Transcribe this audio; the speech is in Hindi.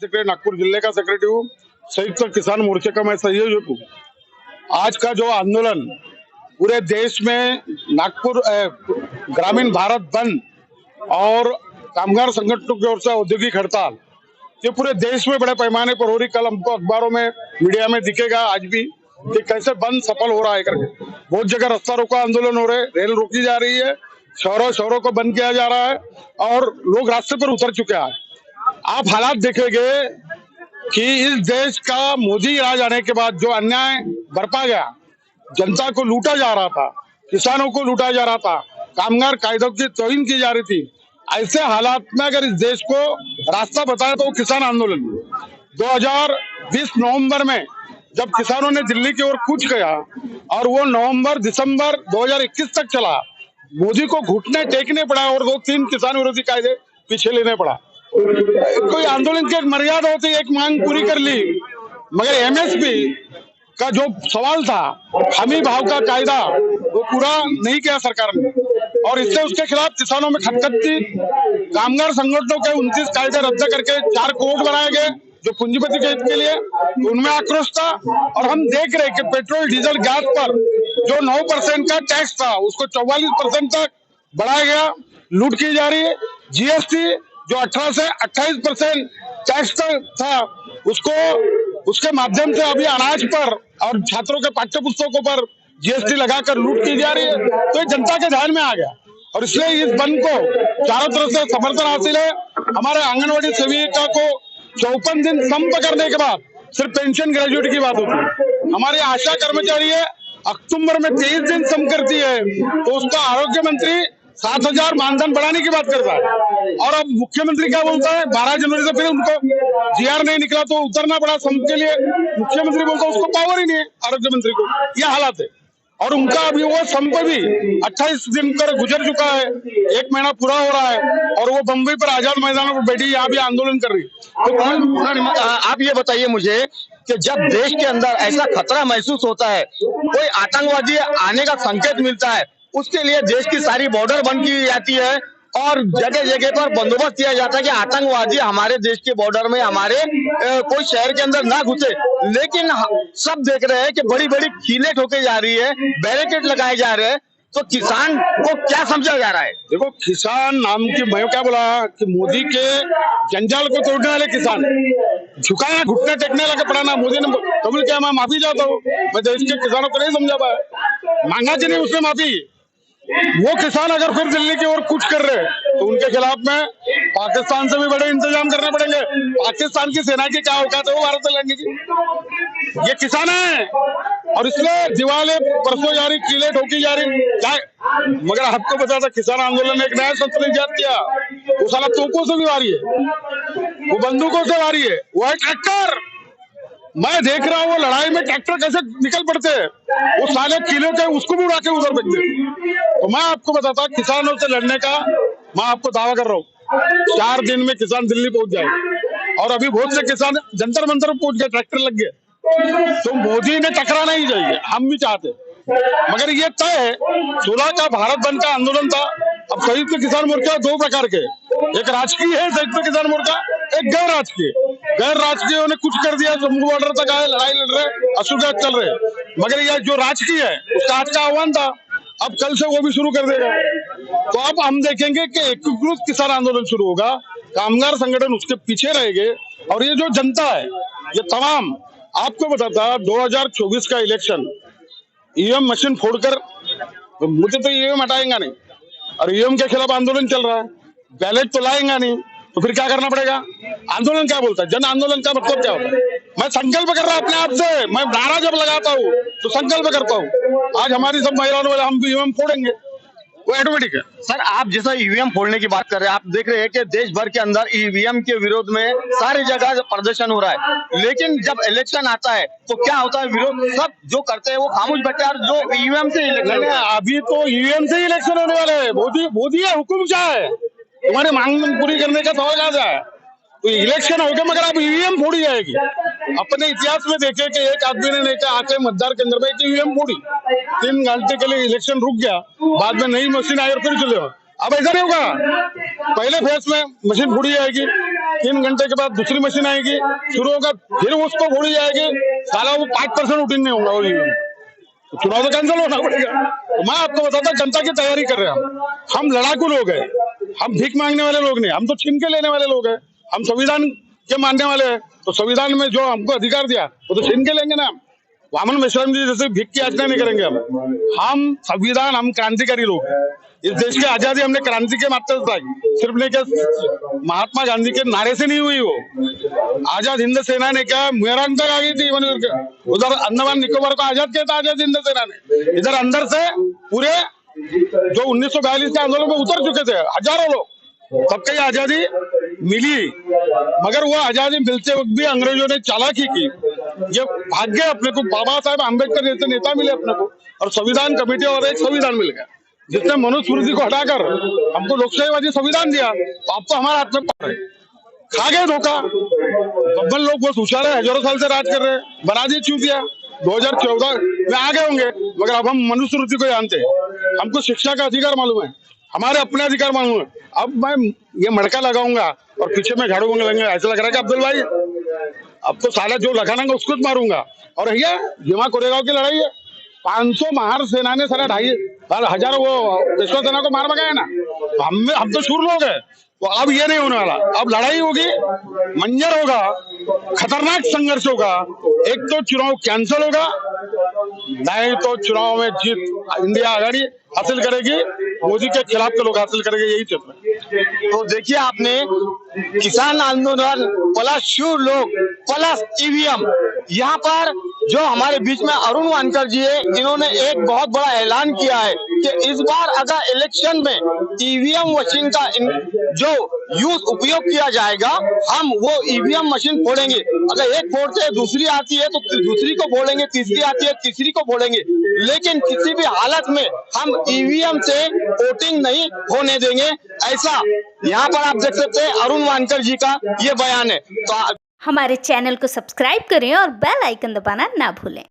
सेक्रेटरी नागपुर जिले का सेक्रेटरी हूँ। संयुक्त किसान मोर्चे का मैं संयोजक हूँ। आज का जो आंदोलन पूरे देश में नागपुर ग्रामीण भारत बंद और कामगार संगठनों की ओर से औद्योगिक हड़ताल, ये पूरे देश में बड़े पैमाने पर हो रही। कल हमको अखबारों में मीडिया में दिखेगा आज भी कि कैसे बंद सफल हो रहा है करके। बहुत जगह रास्ता रोको आंदोलन हो रहे, रेल रोकी जा रही है, शहरों को बंद किया जा रहा है और लोग रास्ते पर उतर चुके हैं। आप हालात देखेंगे कि इस देश का मोदी राज आने के बाद जो अन्याय बरपा गया, जनता को लूटा जा रहा था, किसानों को लूटा जा रहा था, कामगार कायदों की तौहीन की जा रही थी, ऐसे हालात में अगर इस देश को रास्ता बताया तो वो किसान आंदोलन। 2020 नवंबर में जब किसानों ने दिल्ली की ओर कूच किया और वो नवंबर दिसंबर 2021 तक चला, मोदी को घुटने टेकने पड़ा और 2-3 किसान विरोधी कायदे पीछे लेने पड़ा। कोई आंदोलन की एक मर्यादा होती, एक मांग पूरी कर ली, मगर एमएसपी का जो सवाल था, हमी भाव का कायदा, वो पूरा नहीं किया सरकार ने और इससे उसके खिलाफ किसानों में खटखट थी। कामगार संगठनों के 29 कायदे रद्द करके 4 कोड बनाए गए जो पूंजीपति के हित के लिए, तो उनमें आक्रोश था। और हम देख रहे कि पेट्रोल डीजल गैस पर जो 9% का टैक्स था उसको 44% तक बढ़ाया गया, लूट की जा रही है। जीएसटी जो 18 से 28% टैक्स था उसके माध्यम से अभी अनाज पर और छात्रों के पाठ्य पुस्तकों पर जीएसटी लगाकर लूट की जा रही है। तो ये जनता के ध्यान में आ गया और इसलिए इस बंद को चारों तरफ से समर्थन हासिल है। हमारे आंगनबाड़ी सेविका को 54 दिन संप करने के बाद सिर्फ पेंशन ग्रेजुएट की बात होती है। हमारी आशा कर्मचारी है, अक्टूबर में 23 दिन संप करती है तो उसका आरोग्य मंत्री 7,000 मानधन बढ़ाने की बात करता है और अब मुख्यमंत्री क्या बोलता है, 12 जनवरी से फिर उनको जीआर नहीं निकला तो उतरना पड़ा संप के लिए। मुख्यमंत्री बोलता है उसको पावर ही नहीं है आरोग्य मंत्री को। यह हालात है और उनका अभी वो संप भी 28 दिन कर गुजर चुका है, 1 महीना पूरा हो रहा है और वो बम्बई पर आजाद मैदानों पर बैठी यहाँ भी आंदोलन कर रही है। तो आप ये बताइए मुझे कि जब देश के अंदर ऐसा खतरा महसूस होता है, कोई आतंकवादी आने का संकेत मिलता है, उसके लिए देश की सारी बॉर्डर बंद की जाती है और जगह जगह पर बंदोबस्त किया जाता है कि आतंकवादी हमारे देश के बॉर्डर में हमारे कोई शहर के अंदर ना घुसे। लेकिन सब देख रहे हैं कि बड़ी बड़ी कीलें ठोके जा रही है, बैरिकेड लगाए जा रहे हैं, तो किसान को क्या समझा जा रहा है? देखो, किसान नाम की मैं क्या बोला कि मोदी के जंजाल को तोड़ने वाले किसान झुकाया, घुटने टेकने लगे पड़ा ना। मोदी ने कबूल किया मैं माफी चाहता हूँ, मैं देश के किसानों को नहीं समझा पाया, मांगा जी नहीं उसने माफी। वो किसान अगर फिर दिल्ली की ओर कूच कर रहे तो उनके खिलाफ में पाकिस्तान से भी बड़े इंतजाम करने पड़ेंगे। पाकिस्तान की सेना की क्या औकात है वो भारत से लड़ने की? ये किसान है और इसलिए दिवाले परसों जा रही, कीले ठोकी जा रही क्या। मगर आपको पता था किसान आंदोलन ने एक नया शस्त्र इजाद किया, वो साला तोपों से भी वारी है, वो बंदूकों से वारी है, वो है ट्रैक्टर। मैं देख रहा हूँ वो लड़ाई में ट्रैक्टर कैसे निकल पड़ते हैं, वो साले किलो के उसको भी उड़ा के उधर फेंक देते। तो मैं आपको बताता किसानों से लड़ने का मैं आपको दावा कर रहा हूँ 4 दिन में किसान दिल्ली पहुंच जाए और अभी बहुत से किसान जंतर मंतर पहुंच गए, ट्रैक्टर लग गए। तो मोदी ने टकराना ही चाहिए, हम भी चाहते, मगर ये तय है 16 का भारत बंद का आंदोलन था। अब संयुक्त किसान मोर्चा 2 प्रकार के, एक राजकीय है संयुक्त किसान मोर्चा, एक गैर राजकीय। गैर राजकीय ने कुछ कर दिया, जम्मू बॉर्डर तक आए, लड़ाई लड़ रहे, असूलत चल रहे। मगर यह जो राजकीय है उसका आज का आह्वान था, अब कल से वो भी शुरू कर देगा। तो अब हम देखेंगे कि एकीकृत किसान आंदोलन शुरू होगा, कामगार संगठन उसके पीछे रहेंगे और ये जो जनता है ये तमाम, आपको बताता 2024 का इलेक्शन ईवीएम मशीन फोड़कर, तो मुझे तो ईवीएम हटाएंगा नहीं और ईवीएम के खिलाफ आंदोलन चल रहा है, बैलेट तो लाएंगा नहीं, तो फिर क्या करना पड़ेगा? आंदोलन क्या बोलता है? जन आंदोलन का मतलब क्या होता है? मैं संकल्प कर रहा अपने आप से, मैं नारा जब लगाता हूँ तो संकल्प करता हूँ। आज हमारी सब महिलाओं वाले हम ईवीएम फोड़ेंगे, वो ऑटोमेटिक है। सर, आप जैसा ईवीएम फोड़ने की बात कर रहे हैं, आप देख रहे हैं कि देश भर के अंदर ईवीएम के विरोध में सारी जगह प्रदर्शन हो रहा है, लेकिन जब इलेक्शन आता है तो क्या होता है? विरोध सब जो करते हैं वो खामोश बैठे हैं और जो ईवीएम से इलेक्शन, अभी तो ईवीएम से इलेक्शन होने वाले है। मोदी है, हुक्म क्या है? तुम्हारी मांग पूरी करने का सवाल कहाँ है? तो इलेक्शन हो गया मगर अब ईवीएम फोड़ी जाएगी। अपने इतिहास में देखे कि एक आदमी ने नहीं कहा आके मतदार केंद्र में ईवीएम फोड़ी, 3 घंटे के लिए इलेक्शन रुक गया, बाद में नई मशीन आई और फिर चले। अब ऐसा नहीं होगा, पहले फेज में मशीन फोड़ी जाएगी, 3 घंटे के बाद दूसरी मशीन आएगी, शुरू होगा, फिर उसको घोड़ी जाएगी, साला वो 5% वोटिंग नहीं होगा, तो चुनाव तो कैंसिल होना पड़ेगा। तो मैं आपको बताता हूं, जनता की तैयारी कर रहे हैं हम लड़ाकू लोग हैं, हम भीख मांगने वाले लोग नहीं, हम तो छीन के लेने वाले लोग हैं, हम संविधान के मानने वाले हैं। तो संविधान में जो हमको अधिकार दिया वो तो छीन के लेंगे ना। वामन मेश्राम जी जैसे भीख की याचना नहीं करेंगे हम संविधान, हम क्रांतिकारी लोग हैं। इस देश की आजादी हमने क्रांति के माध्यम से पाई, सिर्फ ने क्या महात्मा गांधी के नारे से नहीं हुई। वो आजाद हिंद सेना ने क्या मेरान तक आ गई थी, उधर अंडमान निकोबार को आजाद किया था आजाद हिंद सेना ने, इधर अंदर से पूरे जो 1942 के आंदोलन में उतर चुके थे हजारों लोग, सबको ये आजादी मिली। मगर वो आजादी मिलते वक्त भी अंग्रेजों ने चालाकी की, ये भाग्य अपने को बाबा साहेब अम्बेडकर जैसे नेता मिले अपने को, और संविधान कमेटी और एक संविधान मिल गया जिसने मनुस्मृति को हटाकर हमको लोकशाहीवादी संविधान दिया। तो अब तो हमारे हाथ में पड़ रहे, खा गए धोखा। बब्बन लोग बहुत होशियार है, हजारों साल से राज कर रहे हैं, बना दिए चूतिया। 2014 में आ गए होंगे, मगर अब हम मनुस्मृति को जानते हैं, हमको शिक्षा का अधिकार मालूम है, हमारे अपने अधिकार मालूम है। अब मैं ये मड़का लगाऊंगा और पीछे में झाड़ू मारूंगा, ऐसा लग रहा है कि अब्दुल भाई अब तो साला जो लगाना उसको मारूंगा। और भैया भीमा कोरेगांव की लड़ाई है, 500 महार सेना ने सारा 2,500 हजारों वो विश्व सेना को मार भगाया ना। तो हम तो शूर लोग हैं। तो अब ये नहीं होने वाला, अब लड़ाई होगी, मंजर होगा, खतरनाक संघर्ष होगा। एक तो चुनाव कैंसिल होगा, नहीं तो चुनाव में जीत इंडिया आघाड़ी हासिल करेगी, मोदी के खिलाफ के लोग हासिल करेंगे, यही चित्र है। तो देखिए आपने किसान आंदोलन प्लस शूर लोग प्लस ईवीएम, यहाँ पर जो हमारे बीच में अरुण वानकर जी है, इन्होंने एक बहुत बड़ा ऐलान किया है कि इस बार अगर इलेक्शन में ईवीएम मशीन का जो यूज उपयोग किया जाएगा, हम वो ईवीएम मशीन फोड़ेंगे। अगर एक फोड़ते हैं, दूसरी आती है तो दूसरी को फोड़ेंगे, तीसरी आती है तीसरी को फोड़ेंगे, लेकिन किसी भी हालत में हम ईवीएम से वोटिंग नहीं होने देंगे। ऐसा यहाँ पर आप देख सकते हैं अरुण वानकर जी का ये बयान है। तो हमारे चैनल को सब्सक्राइब करें और बेल आइकन दबाना ना भूलें।